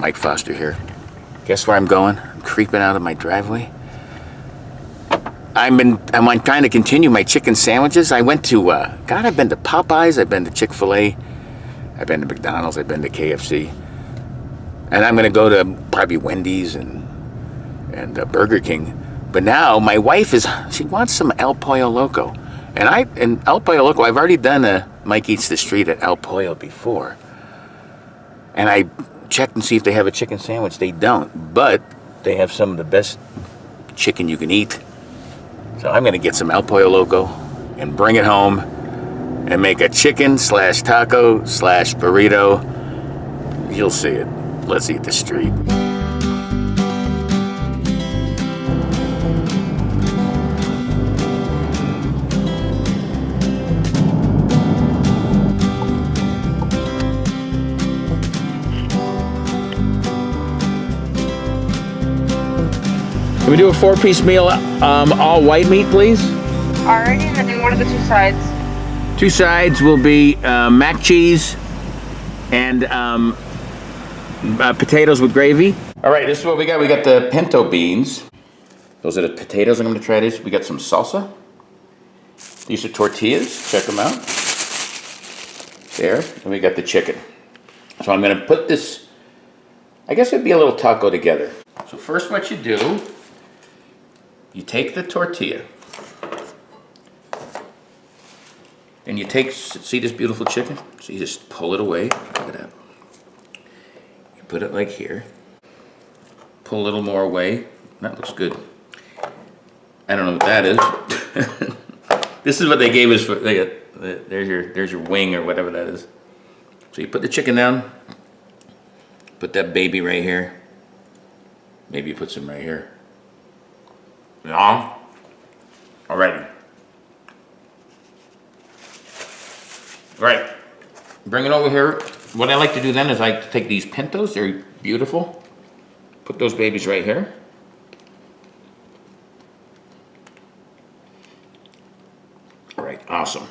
Mike Foster here. Guess where I'm going? I'm creeping out of my driveway. I'm trying to continue my chicken sandwiches. I went to, I've been to Popeyes, I've been to Chick-fil-A, I've been to McDonald's, I've been to KFC. And I'm gonna go to probably Wendy's and Burger King. But now my wife she wants some El Pollo Loco. And El Pollo Loco, I've already done a Mike Eats the Street at El Pollo before. And I checked and see if they have a chicken sandwich. They don't, but they have some of the best chicken you can eat. So I'm gonna get some El Pollo Loco and bring it home and make a chicken / taco / burrito. You'll see it. Let's eat the street. Can we do a 4-piece meal, all white meat, please? Alrighty, and then what are the 2 sides? 2 sides will be mac cheese and potatoes with gravy. All right, this is what we got. We got the pinto beans. Those are the potatoes. I'm going to try this. We got some salsa. These are tortillas. Check them out. There. And we got the chicken. So I'm going to put this, I guess it'd be a little taco together. So first what you do, you take the tortilla. And you see this beautiful chicken? So you just pull it away. Look at that. You put it like here. Pull a little more away. That looks good. I don't know what that is. This is what they gave us for, there's your wing or whatever that is. So you put the chicken down. Put that baby right here. Maybe you put some right here. No. Alrighty. Right. Bring it over here. What I like to do then is I take these pintos. They're beautiful. Put those babies right here. All right. Awesome.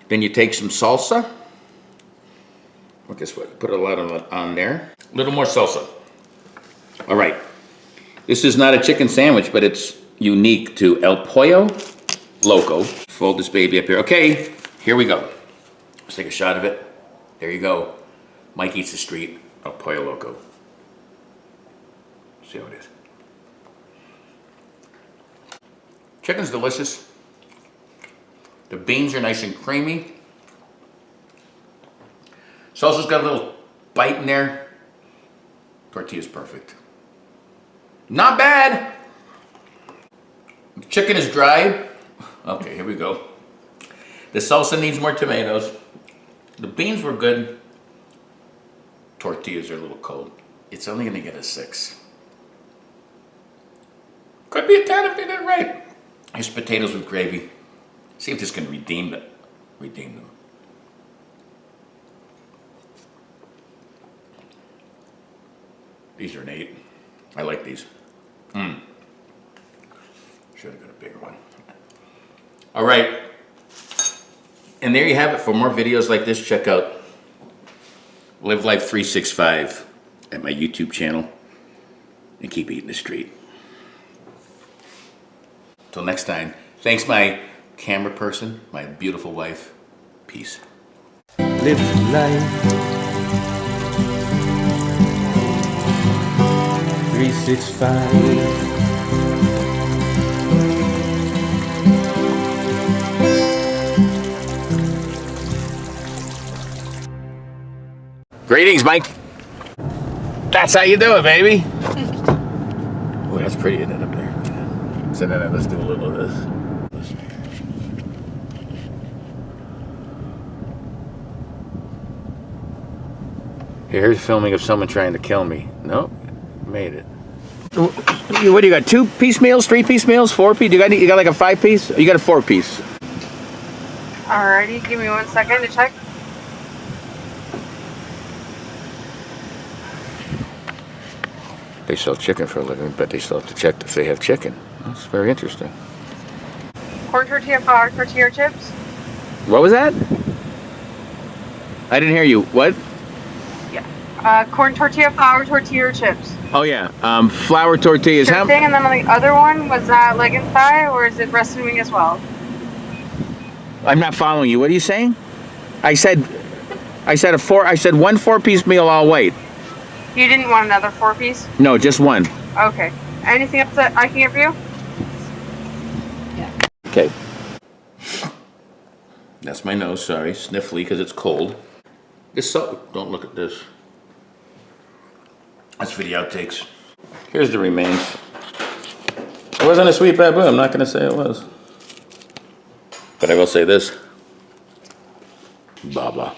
Then you take some salsa. Well, guess what? Put a lot of it on there. A little more salsa. All right. This is not a chicken sandwich, but it's unique to El Pollo Loco. Fold this baby up here. Okay, here we go. Let's take a shot of it. There you go. Mike Eats the Street, El Pollo Loco. See how it is. Chicken's delicious. The beans are nice and creamy. Salsa's got a little bite in there. Tortilla's perfect. Not bad. The chicken is dry. Okay, here we go. The salsa needs more tomatoes. The beans were good. Tortillas are a little cold. It's only gonna get a 6. Could be a 10 if they did it right. Here's potatoes with gravy. See if this can redeem them. These are an 8. I like these. Should have got a bigger one. All right. And there you have it. For more videos like this, check out Live Life 365 at my YouTube channel. And keep eating the street. Till next time. Thanks, my camera person, my beautiful wife. Peace. Live life 365. Greetings, Mike. That's how you do it, baby. Oh, that's pretty, isn't it, up there? So then let's do a little of this. Here's filming of someone trying to kill me. Nope, made it. What do you got? 2-piece meals, 3-piece meals, 4-piece? You got like a 5-piece? You got a 4-piece? Alrighty, give me 1 second to check. They sell chicken for a living, but they still have to check if they have chicken. That's very interesting. Corn tortilla, flour tortilla chips. What was that? I didn't hear you. What? Yeah. Corn tortilla, flour tortilla, or chips. Oh yeah, flour tortillas. Sure thing. And then on the other one, was that leg and thigh, or is it breast and wing as well? I'm not following you. What are you saying? I said one 4-piece meal all white. You didn't want another 4-piece? No, just one. Okay. Anything else that I can get for you? Okay. That's my nose, sorry. Sniffly because it's cold. This don't look at this. That's for the outtakes. Here's the remains. It wasn't a sweet babu, I'm not gonna say it was. But I will say this. Baba.